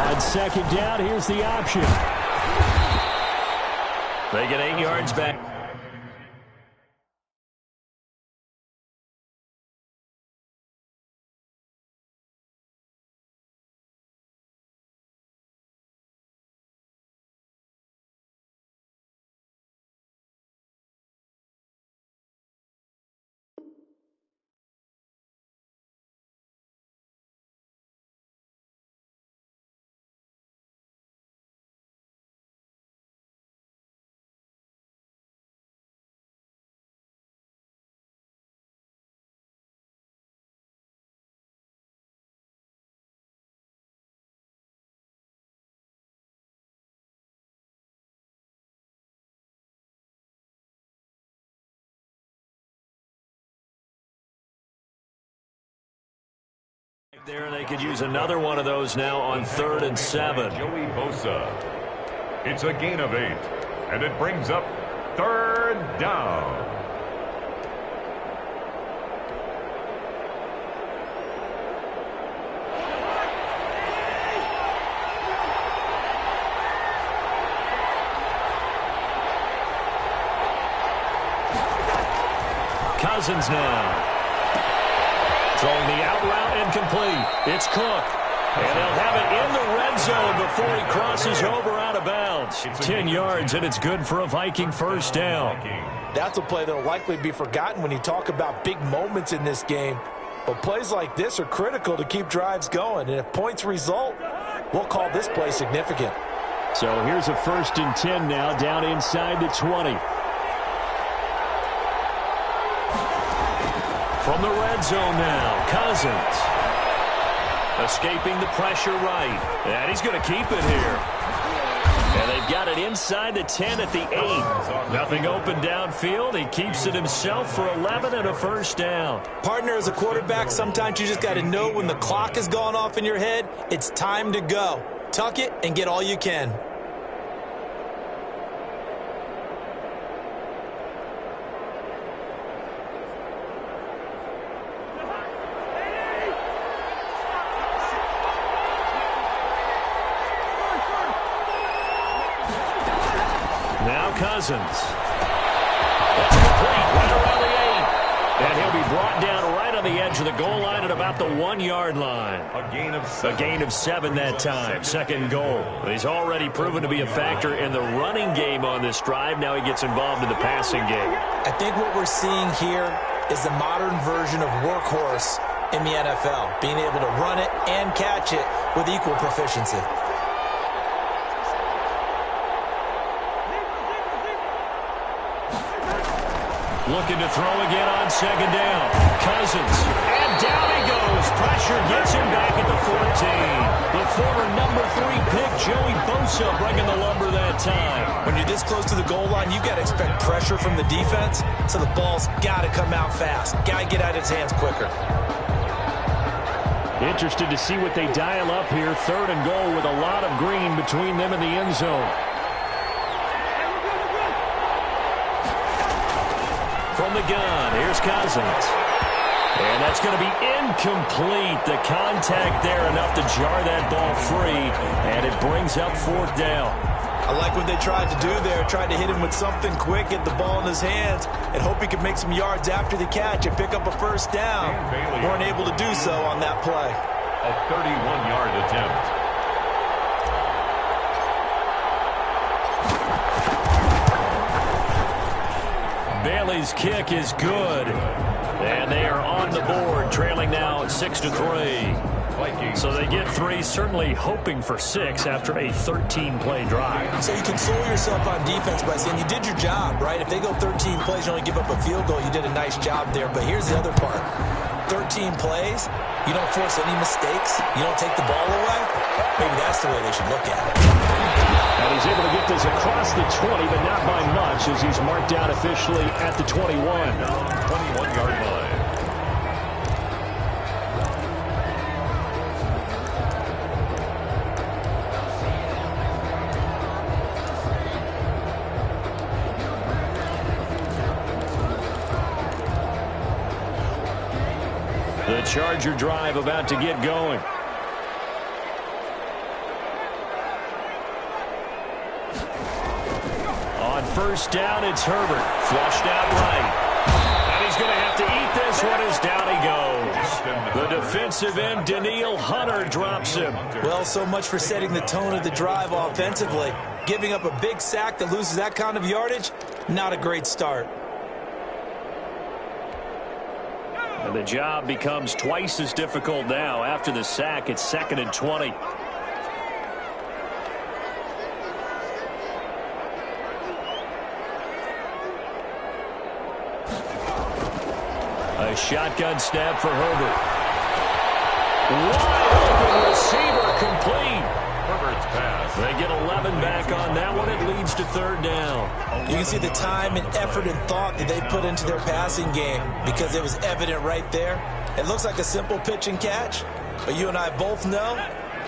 On second down, here's the option. They get 8 yards back. There, they could use another one of those now on 3rd and 7. Joey Bosa. It's a gain of 8, and it brings up 3rd down. Cousins now. Throwing the out route incomplete. It's Cook. And they'll have it in the red zone before he crosses over out of bounds. 10 yards, and it's good for a Viking first down. That's a play that will likely be forgotten when you talk about big moments in this game. But plays like this are critical to keep drives going. And if points result, we'll call this play significant. So here's a 1st and 10 now, down inside the 20. From the red zone now, Cousins. Escaping the pressure right. And he's going to keep it here. And they've got it inside the 10 at the 8. Nothing open downfield. He keeps it himself for 11 and a first down. Partner, as a quarterback, sometimes you just got to know when the clock has gone off in your head, it's time to go. Tuck it and get all you can. Cousins. That's complete right around the 8. And he'll be brought down right on the edge of the goal line at about the 1-yard line. A gain of 7. A gain of 7 that time. Second goal. He's already proven to be a factor in the running game on this drive. Now he gets involved in the passing game. I think what we're seeing here is the modern version of workhorse in the NFL. Being able to run it and catch it with equal proficiency. Looking to throw again on second down. Cousins. And down he goes. Pressure gets him back at the 14. The former number 3 pick, Joey Bosa, bringing the lumber that time. When you're this close to the goal line, you got to expect pressure from the defense, so the ball's got to come out fast. Got to get out of his hands quicker. Interested to see what they dial up here. 3rd and goal with a lot of green between them and the end zone. From the gun, here's Cousins. And that's going to be incomplete. The contact there enough to jar that ball free, and it brings up 4th down. I like what they tried to do there. Tried to hit him with something quick, get the ball in his hands, and hope he could make some yards after the catch and pick up a first down. Weren't able to do so on that play. A 31-yard attempt. Bailey's kick is good. And they are on the board, trailing now 6-3. So they get 3, certainly hoping for 6 after a 13-play drive. So you console yourself on defense by saying you did your job, right? If they go 13 plays, you only give up a field goal, you did a nice job there. But here's the other part. 13 plays, you don't force any mistakes, you don't take the ball away. Maybe that's the way they should look at it. And he's able to get this across the 20, but not by much, as he's marked out officially at the 21. 21-yard line. The Charger drive about to get going. first down. It's Herbert. Flushed out right. And he's going to have to eat this one as down he goes. The defensive end, Danielle Hunter, drops him. Well, so much for setting the tone of the drive offensively. Giving up a big sack that loses that kind of yardage, not a great start. And the job becomes twice as difficult now. After the sack, it's 2nd and 20. A shotgun snap for Herbert. Wide open receiver, complete. Herbert's pass. They get 11 back on that one. It leads to 3rd down. You can see the time and effort and thought that they put into their passing game because it was evident right there. It looks like a simple pitch and catch, but you and I both know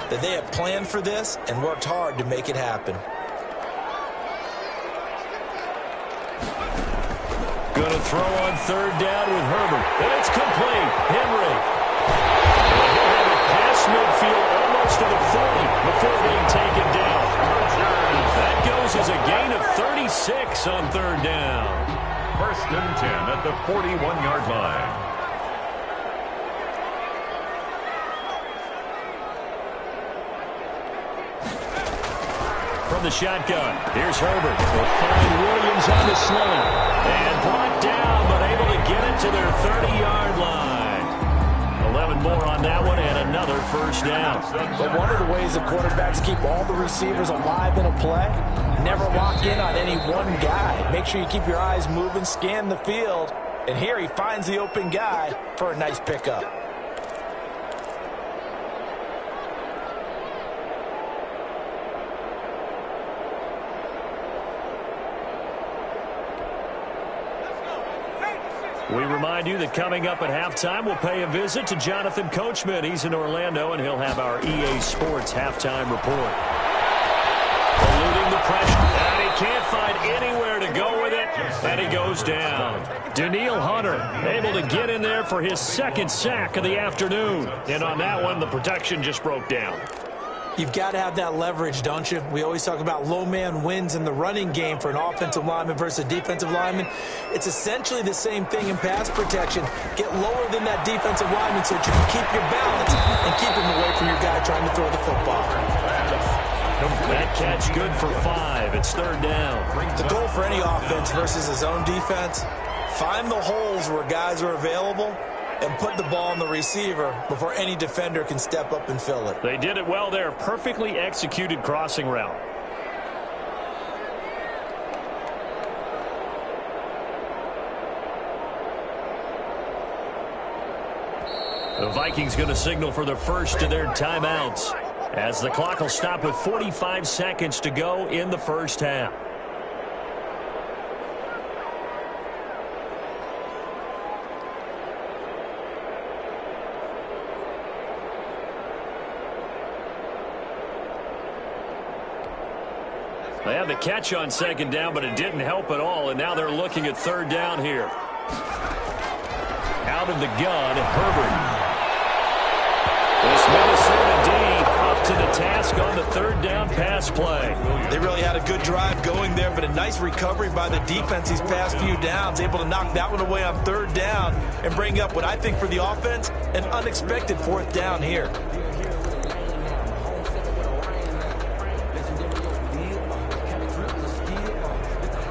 that they have planned for this and worked hard to make it happen. Going to throw on 3rd down with Herbert. And it's complete. Henry. He'll have it past midfield almost to the 40 before being taken down. That goes as a gain of 36 on 3rd down. 1st and 10 at the 41-yard line. From the shotgun, here's Herbert. They'll find Williams on the sling. And brought down, but able to get it to their 30-yard line. 11 more on that one, and another 1st down. But one of the ways the quarterbacks keep all the receivers alive in a play, never lock in on any one guy. Make sure you keep your eyes moving, scan the field. And here he finds the open guy for a nice pickup. We remind you that coming up at halftime, we'll pay a visit to Jonathan Coachman. He's in Orlando, and he'll have our EA Sports halftime report. Eluding the pressure, and he can't find anywhere to go with it, and he goes down. Danielle Hunter able to get in there for his 2nd sack of the afternoon. And on that one, the protection just broke down. You've got to have that leverage, don't you? We always talk about low man wins in the running game for an offensive lineman versus a defensive lineman. It's essentially the same thing in pass protection. Get lower than that defensive lineman so that you can keep your balance and keep him away from your guy trying to throw the football. That catch good for 5. It's 3rd down. The goal for any offense versus his own defense, find the holes where guys are available and put the ball on the receiver before any defender can step up and fill it. They did it well there. Perfectly executed crossing route. The Vikings going to signal for the first of their timeouts as the clock will stop with 45 seconds to go in the 1st half. They had the catch on 2nd down, but it didn't help at all, and now they're looking at 3rd down here. Out of the gun, Herbert. This Minnesota D up to the task on the 3rd down pass play. They really had a good drive going there, but a nice recovery by the defense these past few downs, able to knock that one away on 3rd down and bring up what I think for the offense, an unexpected 4th down here.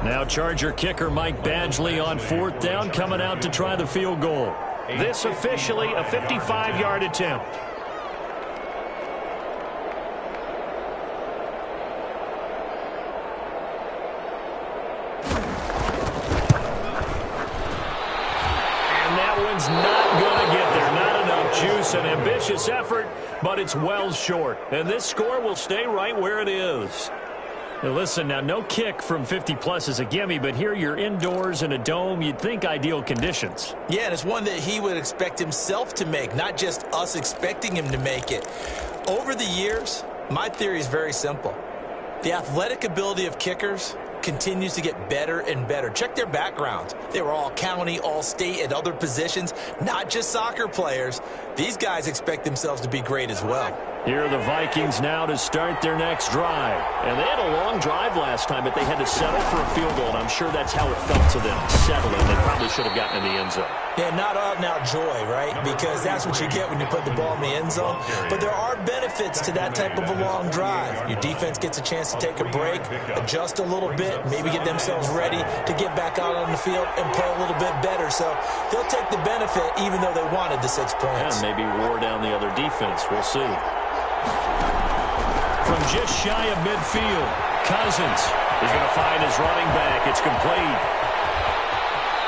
Now Charger kicker Mike Badgley on 4th down, coming out to try the field goal. This officially a 55-yard attempt. And that one's not going to get there. Not enough juice. An ambitious effort, but it's well short. And this score will stay right where it is. Now listen, now no kick from 50-plus is a gimme, but here you're indoors in a dome. You'd think ideal conditions. Yeah, and it's one that he would expect himself to make, not just us expecting him to make it. Over the years, my theory is very simple. The athletic ability of kickers continues to get better and better. Check their backgrounds. They were all county, all state, at other positions, not just soccer players. These guys expect themselves to be great as well. Here are the Vikings now to start their next drive. And they had a long drive last time, but they had to settle for a field goal, and I'm sure that's how it felt to them, settling. They probably should have gotten in the end zone. Yeah, not out and out joy, right? Because that's what you get when you put the ball in the end zone. But there are benefits to that type of a long drive. Your defense gets a chance to take a break, adjust a little bit, maybe get themselves ready to get back out on the field and play a little bit better. So they'll take the benefit even though they wanted the 6 points. And maybe wore down the other defense. We'll see. From just shy of midfield, Cousins is going to find his running back. It's complete.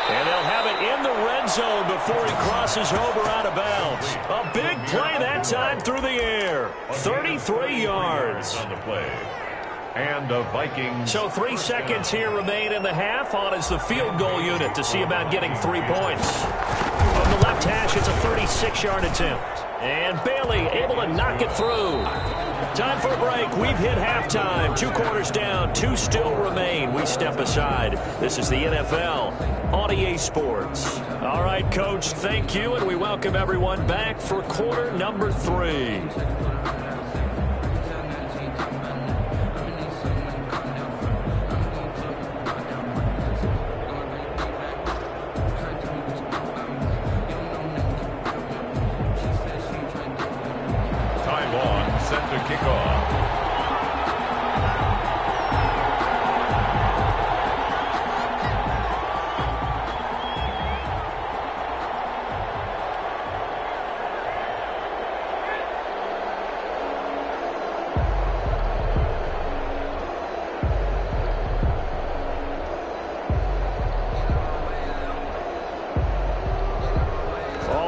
And they'll have it in the red zone before he crosses over out of bounds. A big play that time through the air. 33 yards. On the play. And the Vikings. So 3 seconds here remain in the half. On is the field goal unit to see about getting 3 points. From the left hash, it's a 36-yard attempt. And Bailey able to knock it through. Time for a break. We've hit halftime. 2 quarters down. 2 still remain. We step aside. This is the NFL on EA Sports. All right, Coach, thank you, and we welcome everyone back for quarter number 3. Set to kick off.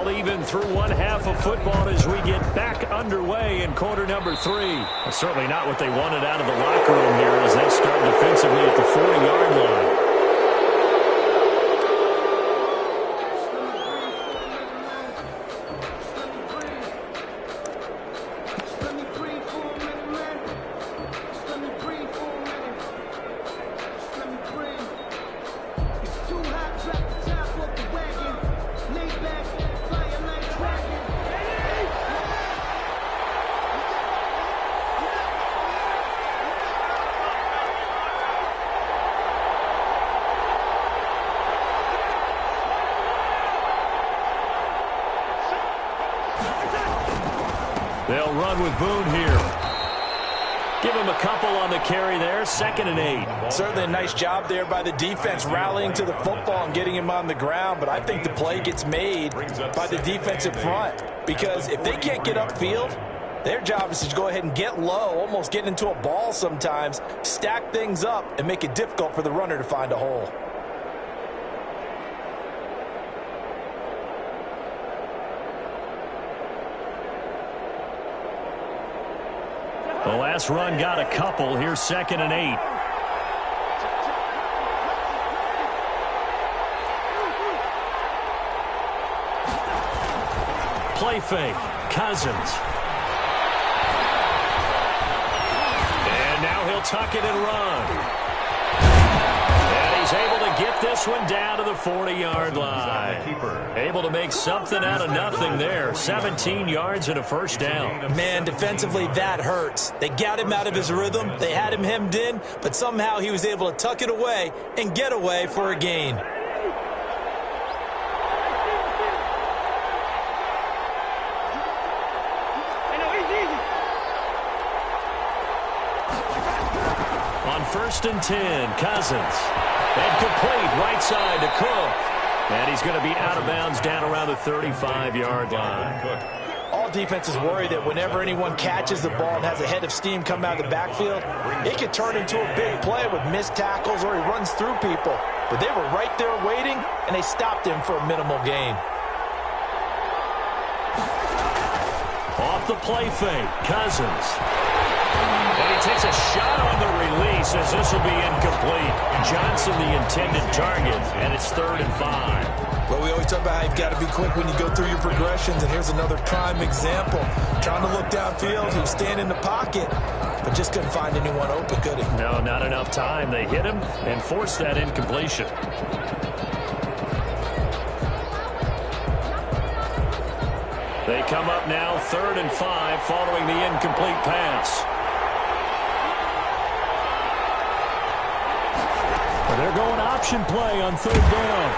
Even through one half of football as we get back underway in quarter number 3. Well, certainly not what they wanted out of the locker room here as they start defensively at the 40-yard line. They'll run with Boone here. Give him a couple on the carry there. 2nd and 8. Certainly a nice job there by the defense rallying to the football and getting him on the ground. But I think the play gets made by the defensive front. Because if they can't get upfield, their job is to go ahead and get low, almost get into a ball sometimes, stack things up, and make it difficult for the runner to find a hole. The last run got a couple. Here's 2nd and 8. Play fake. Cousins. And now he'll tuck it and run. And he's able to get this one down to the 40-yard line. Able to make something out of nothing there. 17 yards and a first down. Man, defensively, that hurts. They got him out of his rhythm. They had him hemmed in, but somehow he was able to tuck it away and get away for a gain. On 1st and 10, Cousins. And complete right side to Cook. And he's going to be out of bounds down around the 35-yard line. All defenses worry that whenever anyone catches the ball and has a head of steam come out of the backfield, it could turn into a big play with missed tackles or he runs through people. But they were right there waiting, and they stopped him for a minimal gain. Off the play fake, Cousins. And he takes a shot on the release as this will be incomplete. Johnson the intended target, and it's 3rd and 5. Well, we always talk about how you've got to be quick when you go through your progressions, and here's another prime example. Trying to look downfield, he was standing in the pocket, but just couldn't find anyone open, could he? No, not enough time. They hit him and forced that incompletion. They come up now 3rd and 5 following the incomplete pass. They're going option play on 3rd down.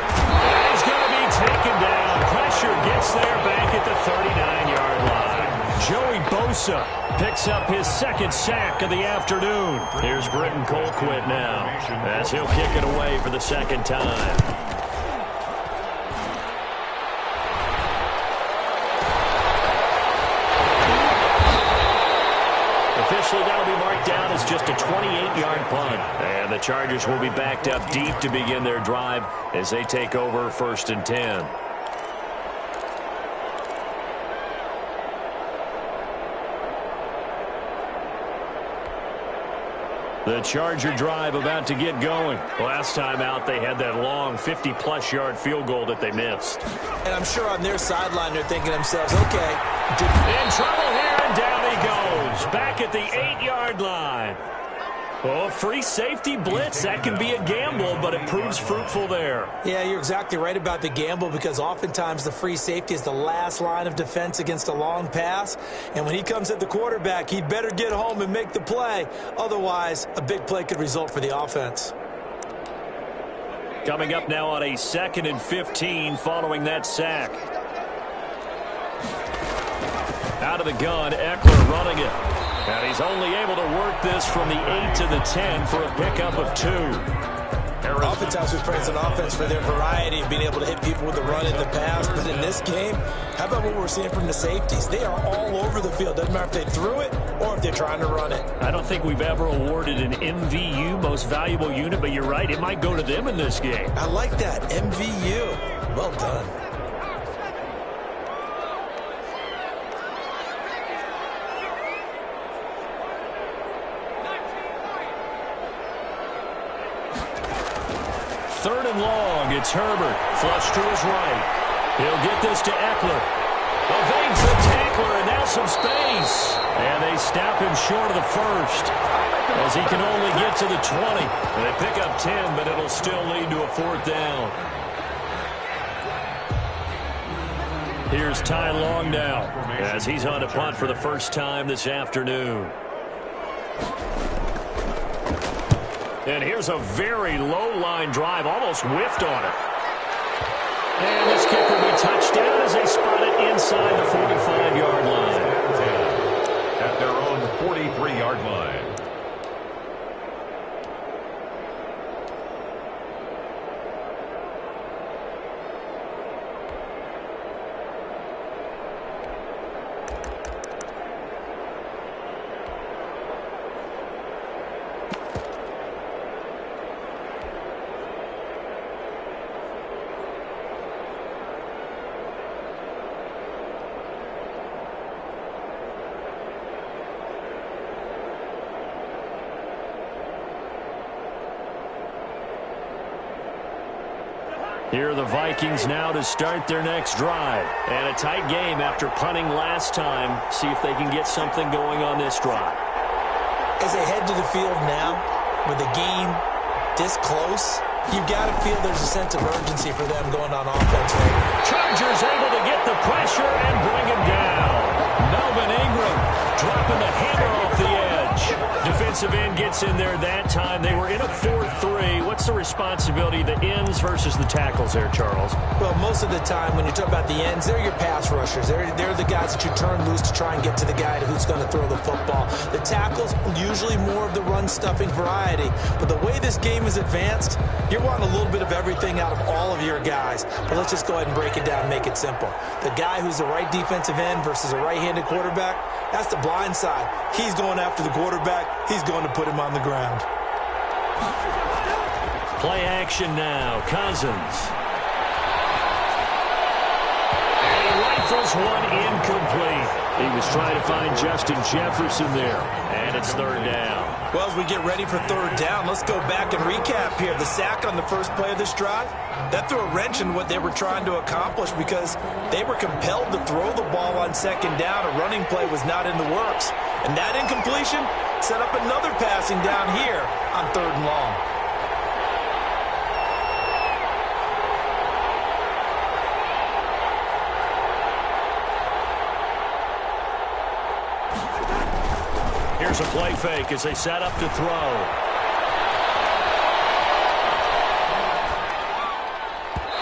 He's going to be taken down. Pressure gets there back at the 39-yard line. Joey Bosa picks up his 2nd sack of the afternoon. Here's Britton Colquitt now as he'll kick it away for the 2nd time. Officially, that'll be marked down as just a 28-yard punt. And the Chargers will be backed up deep to begin their drive as they take over 1st and 10. The Charger drive about to get going. Last time out, they had that long 50-plus yard field goal that they missed. And I'm sure on their sideline they're thinking to themselves, okay. In trouble here, and down he goes. Back at the 8-yard line. Oh, free safety blitz. That can be a gamble, but it proves fruitful there. Yeah, you're exactly right about the gamble because oftentimes the free safety is the last line of defense against a long pass. And when he comes at the quarterback, he'd better get home and make the play. Otherwise, a big play could result for the offense. Coming up now on a 2nd and 15 following that sack. Out of the gun, Eckler running it. And he's only able to work this from the 8 to the 10 for a pickup of 2. Oftentimes we praise an offense for their variety of being able to hit people with the run in the pass. But in this game, how about what we're seeing from the safeties? They are all over the field. Doesn't matter if they threw it or if they're trying to run it. I don't think we've ever awarded an MVU, most valuable unit, but you're right. It might go to them in this game. I like that. MVU. Well done. Third and long, it's Herbert, flush to his right. He'll get this to Eckler. Evades the tackler, and now some space. And they stop him short of the first, as he can only get to the 20. And they pick up 10, but it'll still lead to a 4th down. Here's Ty Long now, as he's on to punt for the first time this afternoon. And here's a very low-line drive, almost whiffed on it. And this kick will be touched down as they spot it inside the 45-yard line. At their own 43-yard line. Here are the Vikings now to start their next drive. And a tight game after punting last time. See if they can get something going on this drive. As they head to the field now, with the game this close, you've got to feel there's a sense of urgency for them going on offense. Chargers able to get the pressure and bring him down. Melvin Ingram dropping the hammer off the edge. Defensive end gets in there that time. They were in a 4-3. What's the responsibility, the ends versus the tackles there, Charles? Well, most of the time when you talk about the ends, they're your pass rushers. They're the guys that you turn loose to try and get to the guy who's going to throw the football. The tackles, usually more of the run-stuffing variety. But the way this game is advanced, you're wanting a little bit of everything out of all of your guys. But let's just go ahead and break it down and make it simple. The guy who's the right defensive end versus a right-handed quarterback, that's the blind side. He's going after the quarterback. He's going to put him on the ground. Play action now. Cousins. And he Rifles one incomplete. He was trying to find Justin Jefferson there. And it's third down. Well, as we get ready for third down, let's go back and recap here. The sack on the first play of this drive, that threw a wrench in what they were trying to accomplish because they were compelled to throw the ball on second down. A running play was not in the works. And that incompletion set up another passing down here on third and long. Here's a play fake as they set up to throw.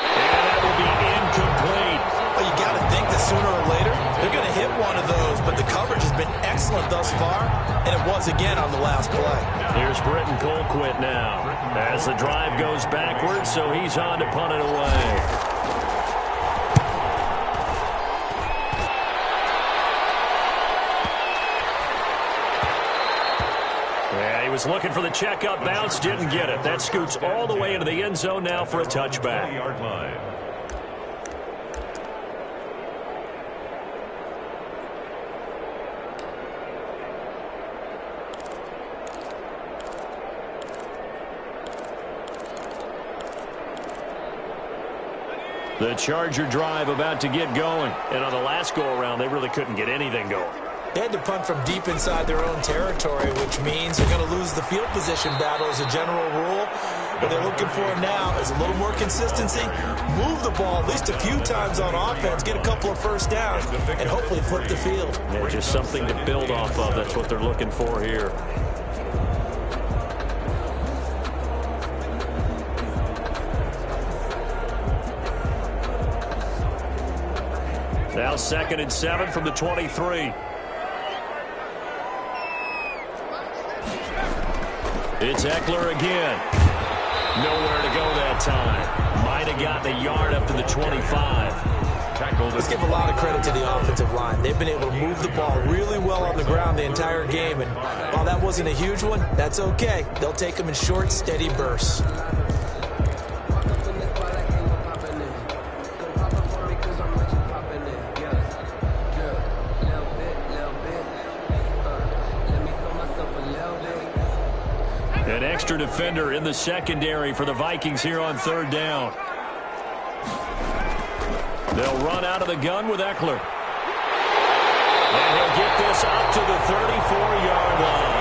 And that will be incomplete. Well, you got to think that sooner or later they're going to hit one of those, but the coverage has been excellent thus far, and it was again on the last play. Here's Britton Colquitt now as the drive goes backwards, so he's on to punt it away. Was looking for the checkup bounce, didn't get it. That scoots all the way into the end zone now for a touchback. Yard line. The Charger drive about to get going. And on the last go-around, they really couldn't get anything going. They had to punt from deep inside their own territory, which means they're going to lose the field position battle as a general rule. What they're looking for now is a little more consistency, move the ball at least a few times on offense, get a couple of first downs, and hopefully flip the field. Yeah, just something to build off of. That's what they're looking for here. Now 2nd and 7 from the 23. It's Eckler again. Nowhere to go that time. Might have gotten a yard up to the 25. Let's give a lot of credit to the offensive line. They've been able to move the ball really well on the ground the entire game. And while that wasn't a huge one, that's okay. They'll take them in short, steady bursts. An extra defender in the secondary for the Vikings here on third down. They'll run out of the gun with Eckler. And he'll get this up to the 34-yard line.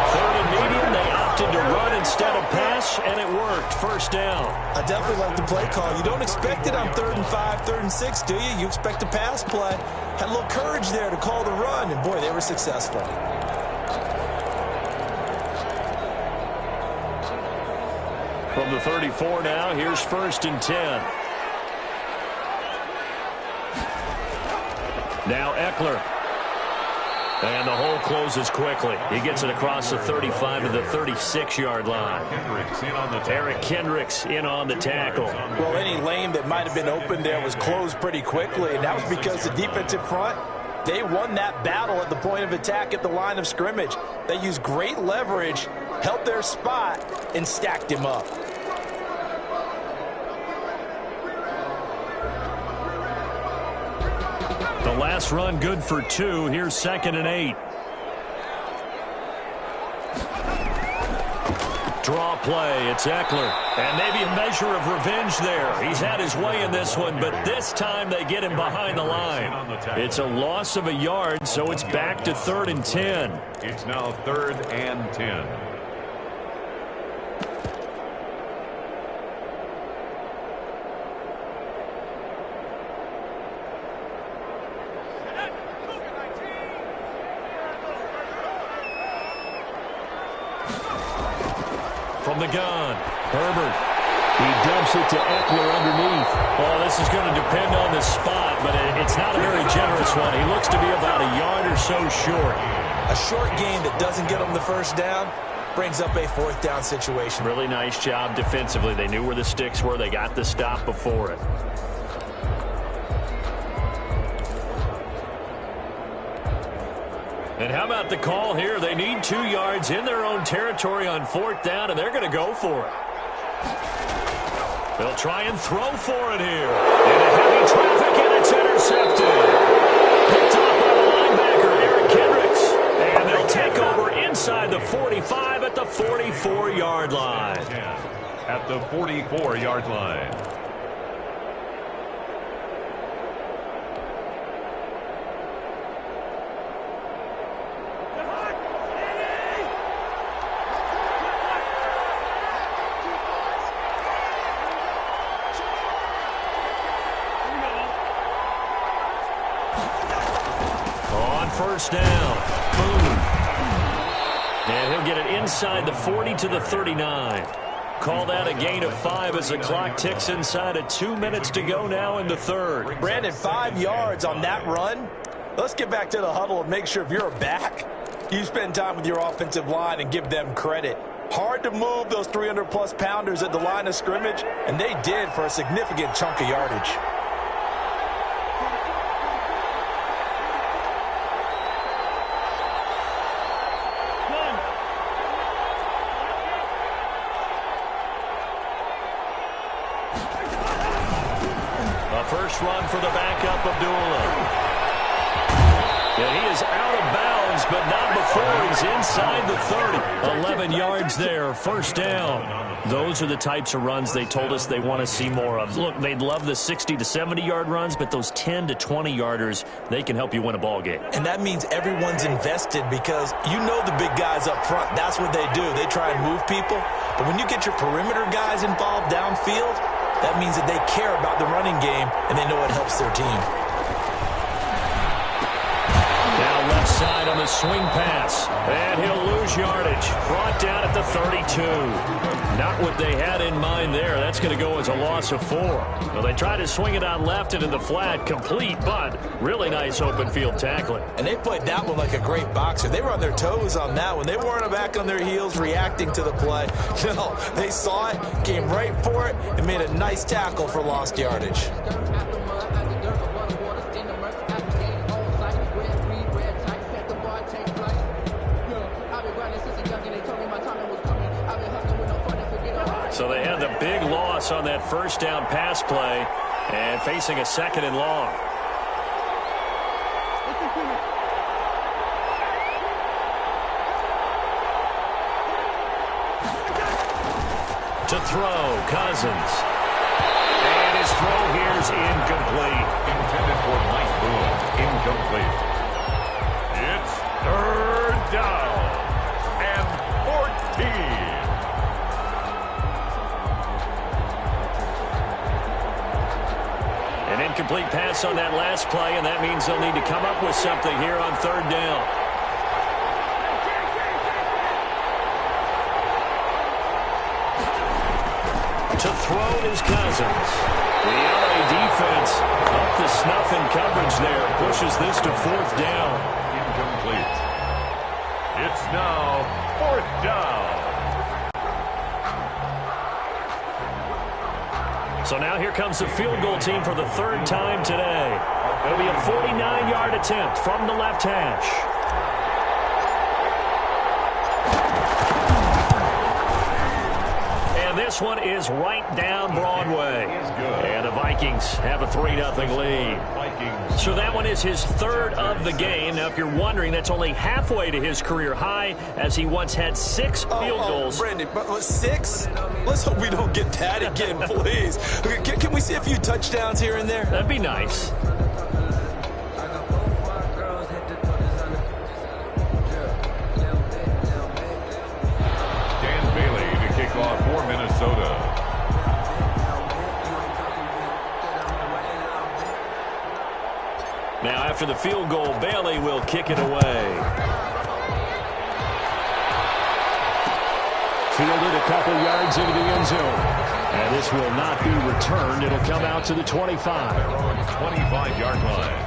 Third and medium, they opted to run instead of pass, and it worked. First down. I definitely like the play call. You don't expect it on 3rd and 5, 3rd and 6, do you? You expect a pass play. Had a little courage there to call the run, and boy, they were successful. From the 34 now, here's 1st and 10. Now Eckler. And the hole closes quickly. He gets it across the 35 to the 36-yard line. Eric Kendricks in on the tackle. Well, any lane that might have been open there was closed pretty quickly, and that was because the defensive front, they won that battle at the point of attack at the line of scrimmage. They used great leverage, held their spot, and stacked him up. The last run good for 2. Here's 2nd and 8. Draw play. It's Eckler. And maybe a measure of revenge there. He's had his way in this one, but this time they get him behind the line. It's a loss of a yard, so it's back to 3rd and 10. It's now 3rd and 10. From the gun, Herbert. He dumps it to Eckler underneath. Oh, this is going to depend on the spot, but it's not a very generous one. He looks to be about a yard or so short. A short gain that doesn't get them the first down brings up a 4th down situation. Really nice job defensively. They knew where the sticks were. They got the stop before it. And how about the call here? They need 2 yards in their own territory on 4th down, and they're going to go for it. They'll try and throw for it here. Into heavy traffic, and it's intercepted. Picked off by the linebacker, Eric Kendricks. And they'll take over inside the 45 at the 44-yard line. At the 44-yard line. First down. Boom. And he'll get it inside the 40 to the 39. Called out a gain of 5 as the clock ticks inside of 2 minutes to go now in the third. Brandon, 5 yards on that run. Let's get back to the huddle and make sure if you're a back, you spend time with your offensive line and give them credit. Hard to move those 300-plus pounders at the line of scrimmage, and they did for a significant chunk of yardage. First run for the backup of Boolalah's. And he is out of bounds, but not before he's inside the 30. 11 yards there, first down. Those are the types of runs they told us they want to see more of. Look, they'd love the 60 to 70-yard runs, but those 10 to 20-yarders, they can help you win a ball game. And that means everyone's invested because you know the big guys up front. That's what they do. They try and move people. But when you get your perimeter guys involved downfield, that means that they care about the running game, and they know it helps their team. Now left side on the swing pass, and he'll lose yardage. Brought down at the 32. Not what they had in mind there. That's going to go as a loss of 4. Well, they tried to swing it on left and in the flat, complete, but really nice open field tackling. And they played that one like a great boxer. They were on their toes on that one. They weren't back on their heels reacting to the play. No, they saw it, came right for it, and made a nice tackle for lost yardage. So they had the big loss on that first down pass play and facing a second and long. To throw, Cousins. And his throw here is incomplete. Intended for Mike Boone. Incomplete. It's third down and 14. An incomplete pass on that last play, and that means they'll need to come up with something here on third down. To throw is Cousins. The LA defense up the snuff in coverage there. Pushes this to fourth down. Incomplete. It's now fourth down. So now here comes the field goal team for the third time today. It'll be a 49-yard attempt from the left hash. And this one is right down Broadway. And the Vikings have a 3-0 lead. So that one is his third of the game. Now, if you're wondering, that's only halfway to his career high, as he once had 6 field goals. Brandon, but 6? Let's hope we don't get that again, please. Can we see a few touchdowns here and there? That'd be nice. Dan Bailey to kick off for Minnesota. Now, after the field goal, Bailey will kick it away. Fielded a couple yards into the end zone. And this will not be returned. It'll come out to the 25. 25-yard line.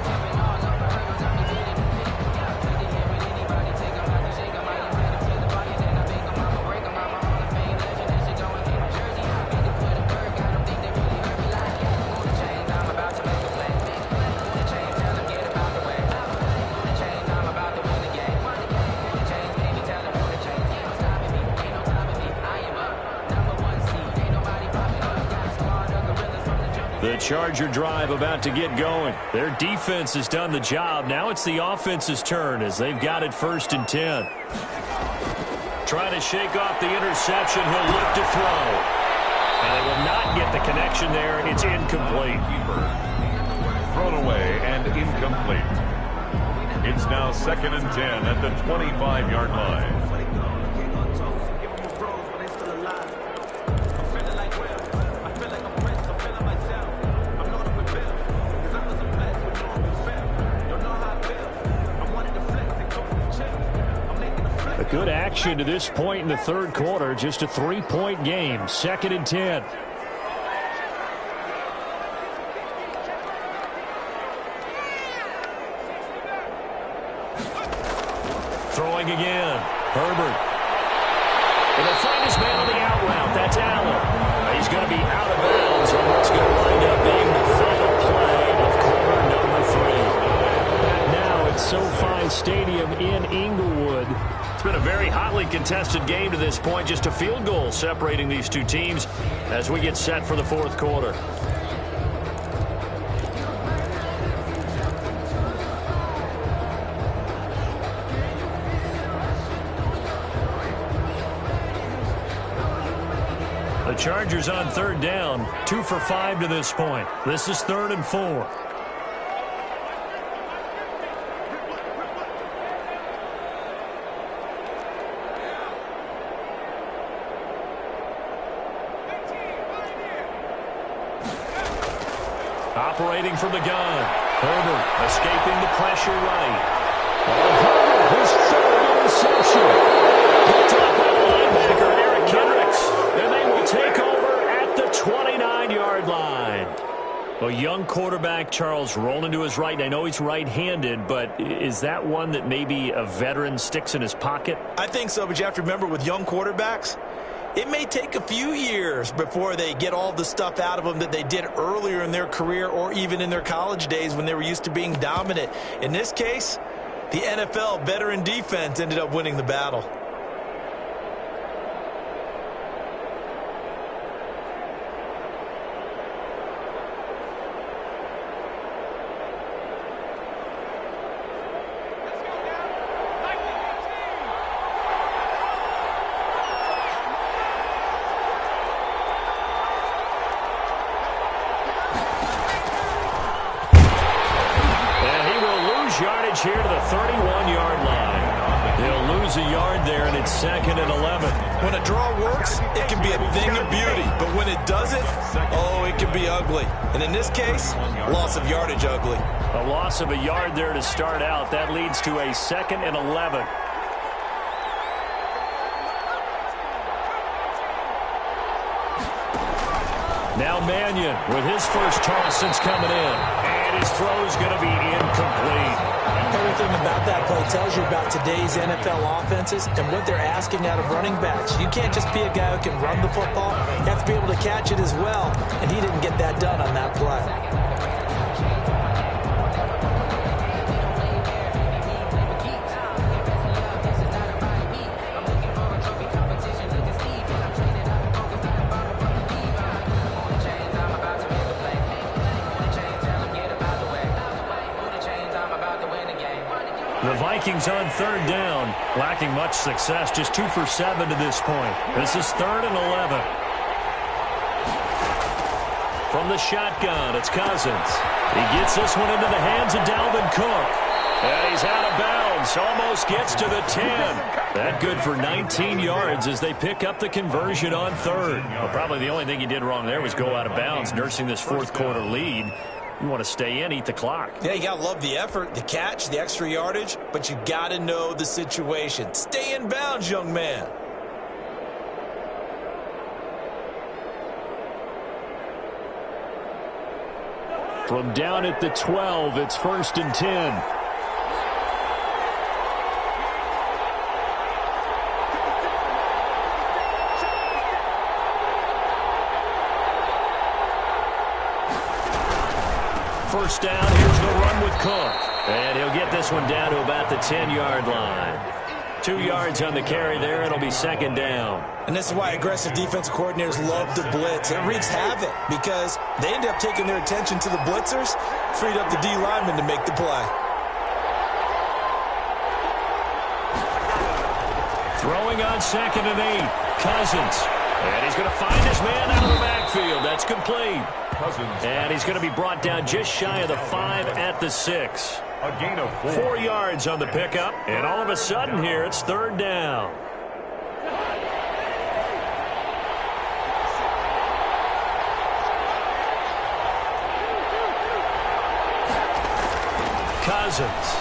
Charger drive about to get going. Their defense has done the job. Now it's the offense's turn as they've got it 1st and 10. Trying to shake off the interception. He'll look to throw. And they will not get the connection there. It's incomplete. Thrown away and incomplete. It's now 2nd and 10 at the 25-yard line. A good action to this point in the 3rd quarter. Just a 3-point game. 2nd and 10. Throwing again. Herbert. And they'll find his man on the out route. That's Allen. He's going to be out of bounds on what's going to wind up being the final play of quarter number 3. Back now at SoFi Stadium in Inglewood. It's been a very hotly contested game to this point. Just a field goal separating these two teams as we get set for the 4th quarter. The Chargers on 3rd down, 2 for 5 to this point. This is 3rd and 4. Operating from the gun. Herbert escaping the pressure right. Herbert, his 3rd interception. Picked up by the linebacker, Eric Kendricks. And they will take over at the 29-yard line. A young quarterback, Charles, rolling to his right. I know he's right-handed, but is that one that maybe a veteran sticks in his pocket? I think so, but you have to remember with young quarterbacks, it may take a few years before they get all the stuff out of them that they did earlier in their career or even in their college days when they were used to being dominant. In this case, the NFL veteran defense ended up winning the battle. Here to the 31-yard line. He'll lose a yard there, and it's 2nd and 11. When a draw works, it can be a thing of beauty. But when it doesn't, oh, it can be ugly. And in this case, loss of yardage ugly. A loss of a yard there to start out. That leads to a 2nd and 11. Now Mannion with his first toss since coming in. And his throw's going to be incomplete. Everything about that play tells you about today's NFL offenses and what they're asking out of running backs. You can't just be a guy who can run the football. You have to be able to catch it as well, and he didn't get that done on that play. The Vikings on 3rd down, lacking much success, just 2 for 7 to this point. This is 3rd and 11. From the shotgun, it's Cousins. He gets this one into the hands of Dalvin Cook. And he's out of bounds, almost gets to the 10. That good for 19 yards as they pick up the conversion on 3rd. Well, probably the only thing he did wrong there was go out of bounds, nursing this 4th quarter lead. You want to stay in, eat the clock. Yeah, you got to love the effort, the catch, the extra yardage, but you got to know the situation. Stay in bounds, young man. From down at the 12, it's 1st and 10. First down, here's the run with Cook. And he'll get this one down to about the 10-yard line. 2 yards on the carry there. It'll be second down. And this is why aggressive defensive coordinators love to blitz. It wreaks havoc because they end up taking their attention to the blitzers, freed up the D lineman to make the play. Throwing on 2nd and 8. Cousins. And he's going to find his man out of the backfield. That's complete. And he's going to be brought down just shy of the 5 at the 6. A gain of 4. 4 yards on the pickup. And all of a sudden here, it's third down. Cousins.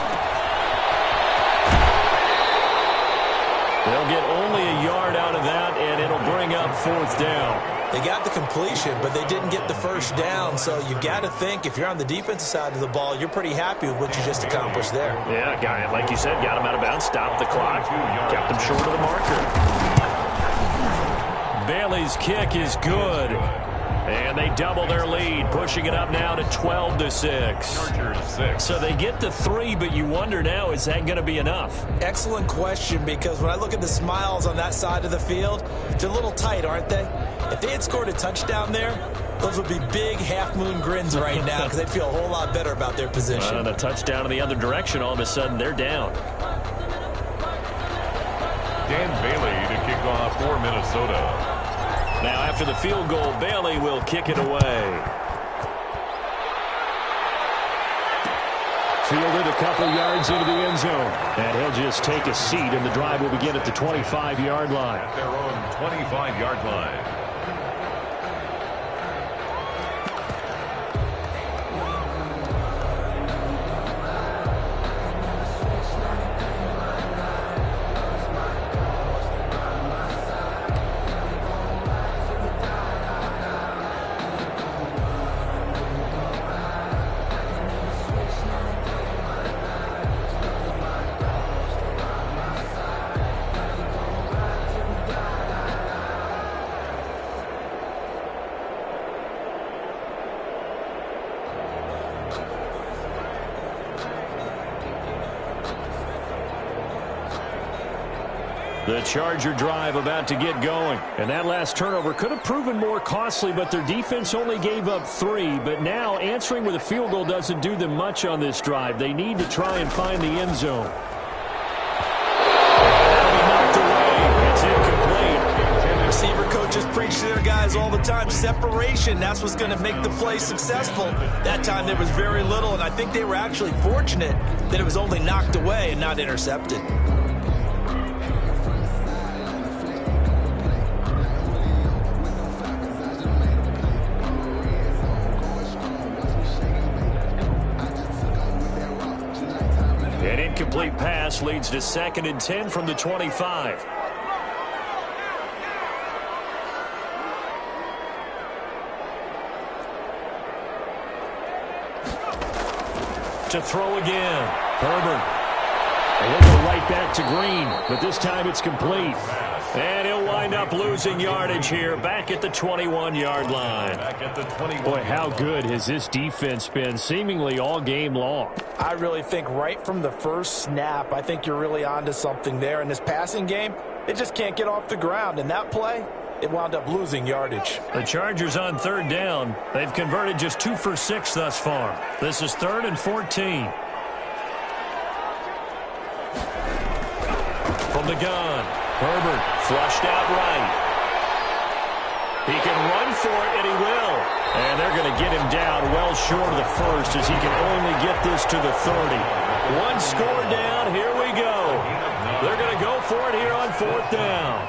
They'll get only a yard out of that, and it'll bring up 4th down. They got the completion, but they didn't get the first down, so you got to think if you're on the defensive side of the ball, you're pretty happy with what you just accomplished there. Yeah, guy, like you said, got him out of bounds, stopped the clock, kept him short of the marker. Bailey's kick is good. And they double their lead, pushing it up now to 12-6. So they get the 3, but you wonder now, is that going to be enough? Excellent question, because when I look at the smiles on that side of the field, they're a little tight, aren't they? If they had scored a touchdown there, those would be big half-moon grins right now because they'd feel a whole lot better about their position. And a touchdown in the other direction, all of a sudden they're down. Dan Bailey to kick off for Minnesota. Now, after the field goal, Bailey will kick it away. Fielded a couple yards into the end zone. And he'll just take a seat, and the drive will begin at the 25-yard line. At their own 25-yard line. The Charger drive about to get going. And that last turnover could have proven more costly, but their defense only gave up 3. But now answering with a field goal doesn't do them much on this drive. They need to try and find the end zone. That'll be knocked away. It's incomplete. Receiver coaches preach to their guys all the time. Separation, that's what's going to make the play successful. That time there was very little, and I think they were actually fortunate that it was only knocked away and not intercepted. An incomplete pass leads to 2nd and 10 from the 25. To throw again. Herbert. And he'll go right back to Green, but this time it's complete. And he'll wind up losing yardage here back at the 21-yard line. Back at the 21. Boy, how good has this defense been seemingly all game long? I really think right from the first snap, I think you're really onto something there. In this passing game, it just can't get off the ground. And that play, it wound up losing yardage. The Chargers on 3rd down. They've converted just 2 for 6 thus far. This is 3rd and 14. From the gun, Herbert flushed out right. He can run for it, and he will. And they're going to get him down well short of the first as he can only get this to the 30. 1 score down. Here we go. They're going to go for it here on 4th down.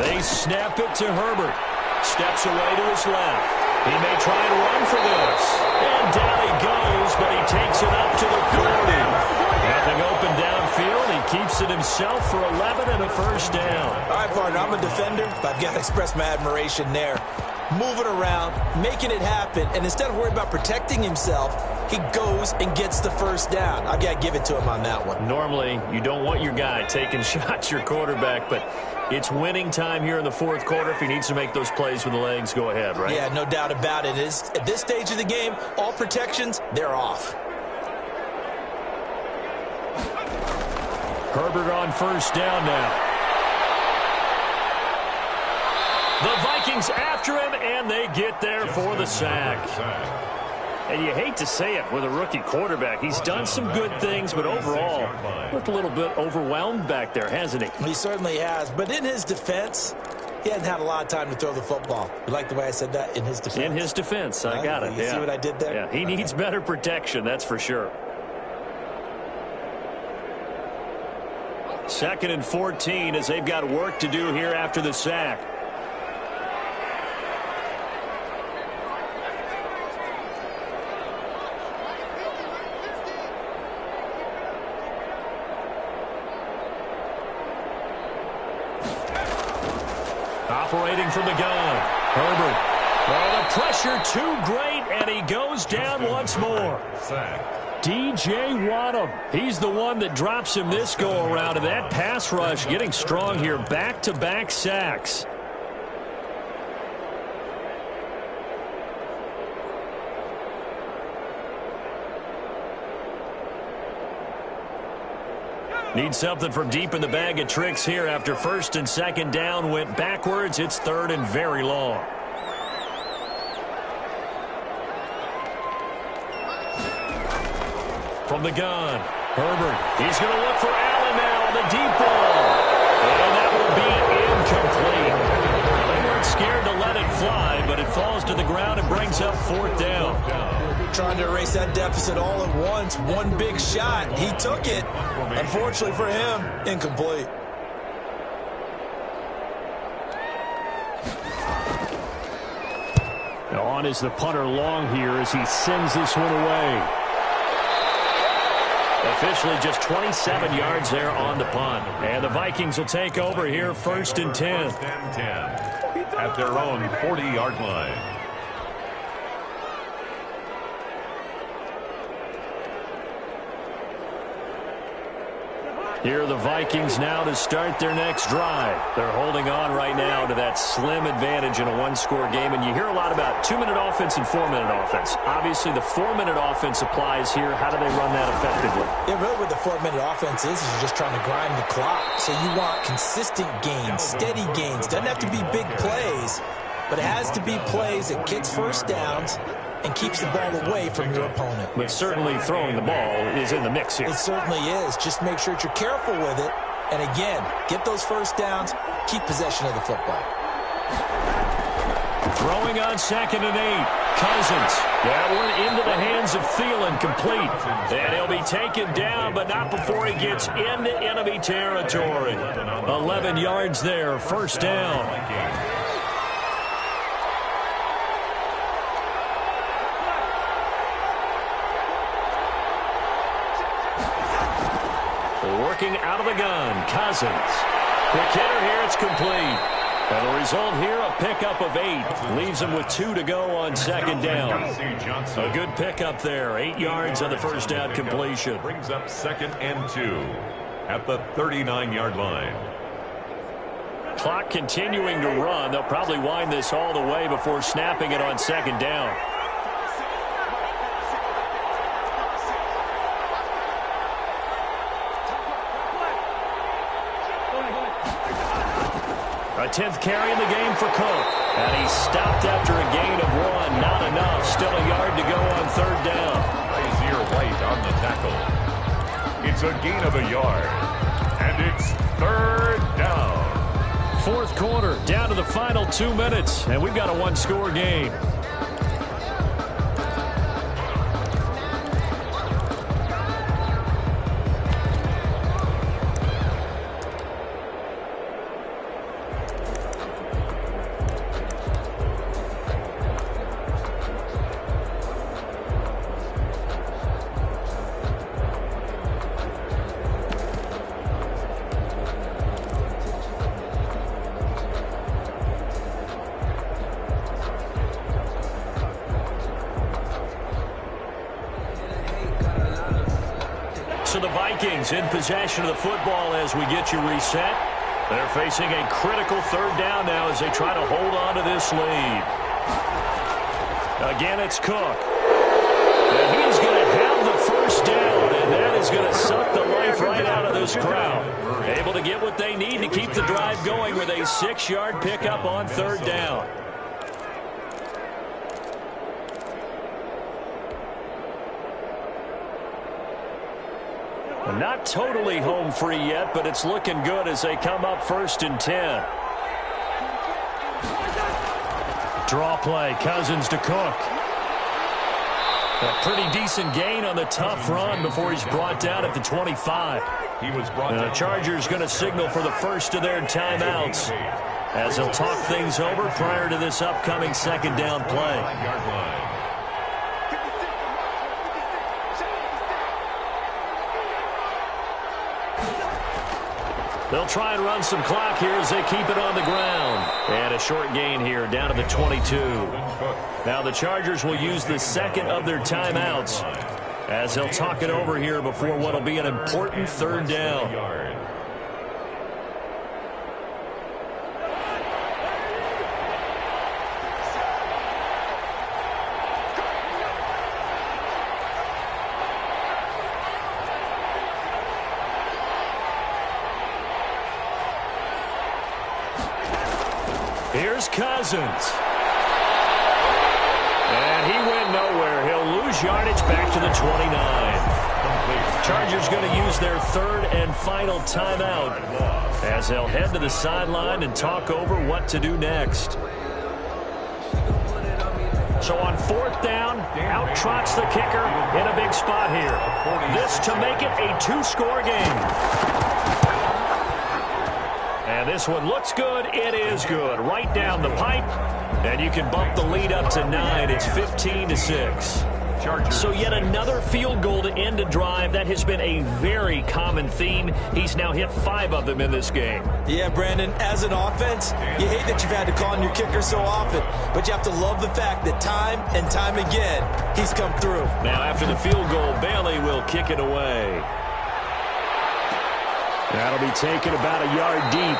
They snap it to Herbert. Steps away to his left. He may try and run for this. And down he goes, but he takes it up to the 40. Nothing open downfield. He keeps it himself for 11 and a first down. All right, partner, I'm a defender, but I've got to express my admiration there. Moving around, making it happen, and instead of worrying about protecting himself, he goes and gets the first down. I've got to give it to him on that one. Normally, you don't want your guy taking shots, your quarterback, but It's winning time here in the fourth quarter. If he needs to make those plays with the legs, go ahead, right? Yeah, no doubt about it. At this stage of the game, all protections, they're off. Herbert on first down now. The Vikings after him, and they get there for the sack. And you hate to say it with a rookie quarterback. He's done some good things, but overall, looked a little bit overwhelmed back there, hasn't he? He certainly has. But in his defense, he hasn't had a lot of time to throw the football. You like the way I said that? In his defense? In his defense. I got it. You see what I did there? Yeah, he needs better protection, that's for sure. 2nd and 14 as they've got work to do here after the sack. Operating from the gun. Herbert. Oh, the pressure too great, and he goes down once more. DJ Waddle. He's the one that drops him this go-around, and that pass rush getting strong here. Back-to-back sacks. Need something from deep in the bag of tricks here after 1st and 2nd down went backwards. It's 3rd and very long. From the gun, Herbert. He's going to look for Allen now on the deep ball. And that will be incomplete. Now, they weren't scared to let it fly, but it falls to the ground and brings up 4th down. Trying to erase that deficit all at once. One big shot. He took it. Unfortunately for him, incomplete. On is the punter long here as he sends this one away. Officially just 27 yards there on the punt. And the Vikings will take over here 1st and 10. At their own 40-yard line. Here are the Vikings now to start their next drive. They're holding on right now to that slim advantage in a one-score game. And you hear a lot about 2-minute offense and 4-minute offense. Obviously, the 4-minute offense applies here. How do they run that effectively? Yeah, really what the 4-minute offense is you're just trying to grind the clock. So you want consistent gains, steady gains. Doesn't have to be big plays, but it has to be plays that gets first downs and keeps the ball away from your opponent. But certainly throwing the ball is in the mix here. It certainly is. Just make sure that you're careful with it. And again, get those first downs, keep possession of the football. Throwing on 2nd and 8. Cousins. That one into the hands of Thielen, complete. And he'll be taken down, but not before he gets into enemy territory. 11 yards there, 1st down. Working out of the gun, Cousins. Quick hitter here, it's complete. And the result here, a pickup of 8. Leaves him with 2 to go on 2nd down. A good pickup there. 8 yards on the first down completion. Brings up 2nd and 2 at the 39-yard line. Clock continuing to run. They'll probably wind this all the way before snapping it on 2nd down. A 10th carry in the game for Cook. And he stopped after a gain of 1. Not enough. Still a yard to go on 3rd down. Brazier White on the tackle. It's a gain of a yard. And it's 3rd down. 4th quarter, down to the final 2 minutes. And we've got a one-score game. So the Vikings in possession of the football as we get you reset. They're facing a critical third down now as they try to hold on to this lead. Again, it's Cook. And he's going to have the first down, and that is going to suck the life right out of this crowd. Able to get what they need to keep the drive going with a 6-yard pickup on third down. Not totally home free yet, but it's looking good as they come up 1st and 10. Draw play, Cousins to Cook. A pretty decent gain on the tough run before he's brought down at the 25. The Chargers going to signal for the first of their timeouts as they'll talk things over prior to this upcoming second down play. They'll try and run some clock here as they keep it on the ground. And a short gain here down to the 22. Now the Chargers will use the second of their timeouts as they'll talk it over here before what will be an important third down. Here's Cousins. And he went nowhere. He'll lose yardage back to the 29. Chargers going to use their third and final timeout as they'll head to the sideline and talk over what to do next. So on 4th down, out trots the kicker in a big spot here. This to make it a 2-score game. And this one looks good. It is good. Right down the pipe. And you can bump the lead up to 9. It's 15-6. So yet another field goal to end a drive. That has been a very common theme. He's now hit 5 of them in this game. Yeah, Brandon, as an offense, you hate that you've had to call on your kicker so often, but you have to love the fact that time and time again, he's come through. Now after the field goal, Bailey will kick it away. That'll be taken about a yard deep.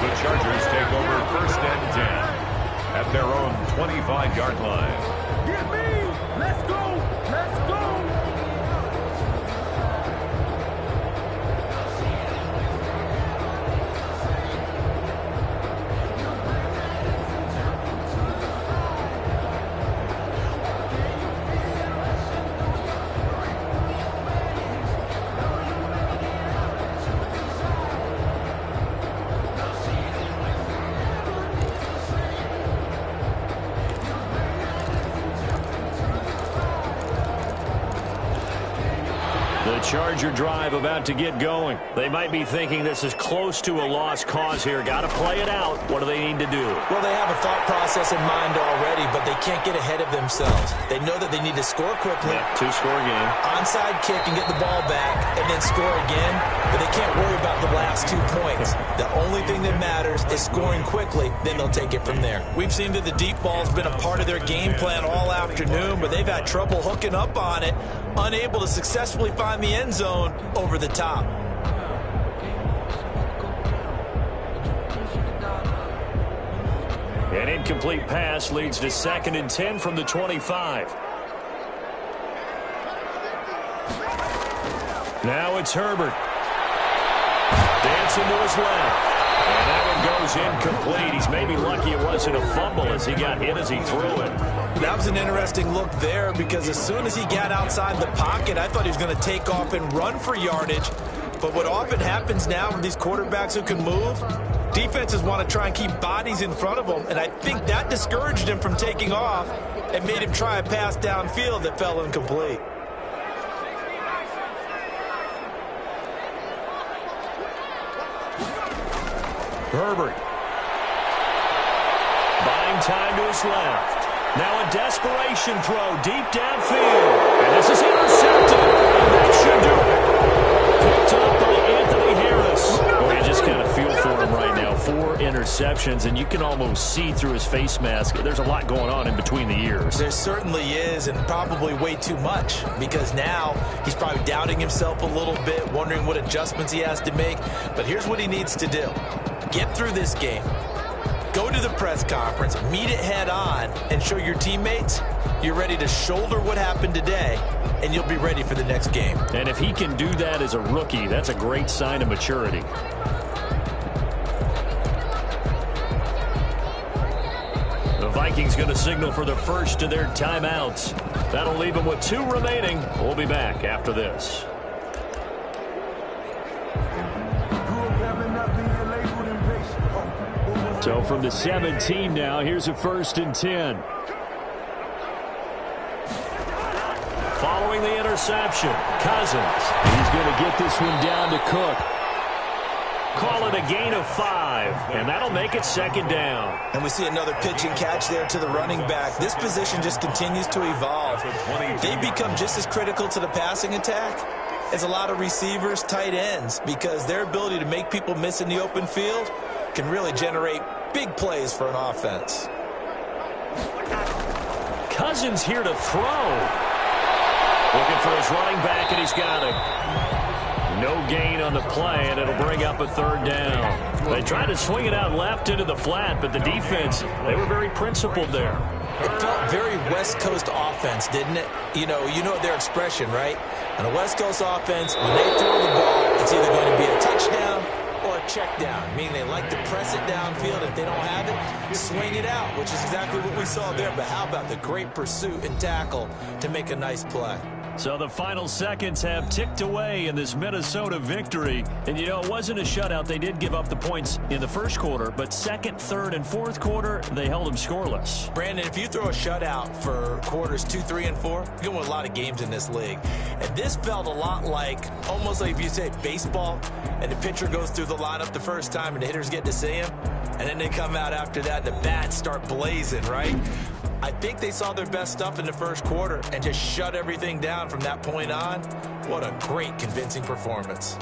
The Chargers take over 1st and 10 at their own 25-yard line. Get me! Let's go! Let's go! Charger drive about to get going. They might be thinking this is close to a lost cause here. Got to play it out. What do they need to do? Well, they have a thought process in mind already, but they can't get ahead of themselves. They know that they need to score quickly. Yeah, 2-score game. Onside kick and get the ball back and then score again, but they can't worry about the last 2 points. The only thing that matters is scoring quickly, then they'll take it from there. We've seen that the deep ball's been a part of their game plan all afternoon, but they've had trouble hooking up on it, unable to successfully find the end zone over the top. An incomplete pass leads to 2nd and 10 from the 25. Now it's Herbert. Dancing to his left. And that one goes incomplete. He's maybe lucky it wasn't a fumble as he got hit as he threw it. That was an interesting look there because as soon as he got outside the pocket, I thought he was going to take off and run for yardage. But what often happens now with these quarterbacks who can move, defenses want to try and keep bodies in front of them, and I think that discouraged him from taking off and made him try a pass downfield that fell incomplete. Herbert. Buying time to his left. Now a desperation throw deep downfield. And this is intercepted. And that should do it. Picked up by Anthony Harris. Well, you just kind of feel for him right now. 4 interceptions. interceptions, and you can almost see through his face mask. There's a lot going on in between the ears. There certainly is, and probably way too much, because now he's probably doubting himself a little bit, wondering what adjustments he has to make. But here's what he needs to do. Get through this game. Go to the press conference, meet it head on, and show your teammates you're ready to shoulder what happened today, and you'll be ready for the next game. And if he can do that as a rookie, that's a great sign of maturity. The Vikings going to signal for the first of their timeouts. That'll leave them with 2 remaining. We'll be back after this. So from the 17 now, here's a 1st and 10. Following the interception, Cousins. He's going to get this one down to Cook. Call it a gain of 5, and that'll make it 2nd down. And we see another pitch and catch there to the running back. This position just continues to evolve. They become just as critical to the passing attack as a lot of receivers, tight ends, because their ability to make people miss in the open field can really generate big plays for an offense. Cousins here to throw. Looking for his running back, and he's got it. No gain on the play, and it'll bring up a 3rd down. They tried to swing it out left into the flat, but the defense, they were very principled there. It felt very West Coast offense, didn't it? You know their expression, right? On a West Coast offense, when they throw the ball, it's either going to be a touchdown or a check down, meaning they like to press it downfield. If they don't have it, swing it out, which is exactly what we saw there. But how about the great pursuit and tackle to make a nice play? So the final seconds have ticked away in this Minnesota victory. And, it wasn't a shutout. They did give up the points in the first quarter, but 2nd, 3rd, and 4th quarter, they held them scoreless. Brandon, if you throw a shutout for quarters 2, 3, and 4, you're going to win a lot of games in this league. And this felt a lot like, almost like if you say baseball, and the pitcher goes through the lineup the first time, and the hitters get to see him, and then they come out after that, and the bats start blazing, right? I think they saw their best stuff in the first quarter and just shut everything down from that point on. What a great, convincing performance.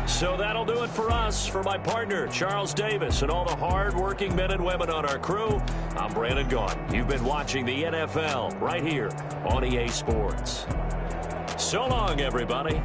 So that'll do it for us. For my partner, Charles Davis, and all the hard-working men and women on our crew, I'm Brandon Gaudin. You've been watching the NFL right here on EA Sports. So long, everybody.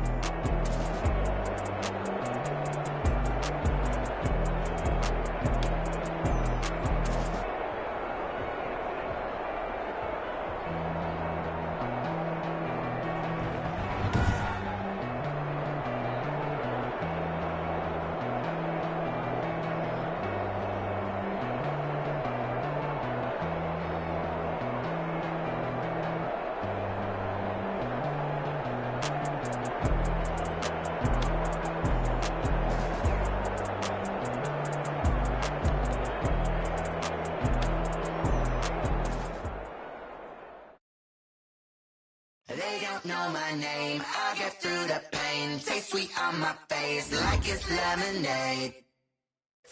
They don't know my name, I get through the pain. Taste sweet on my face like it's lemonade.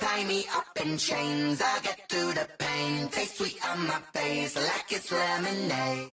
Tie me up in chains, I get through the pain. Taste sweet on my face like it's lemonade.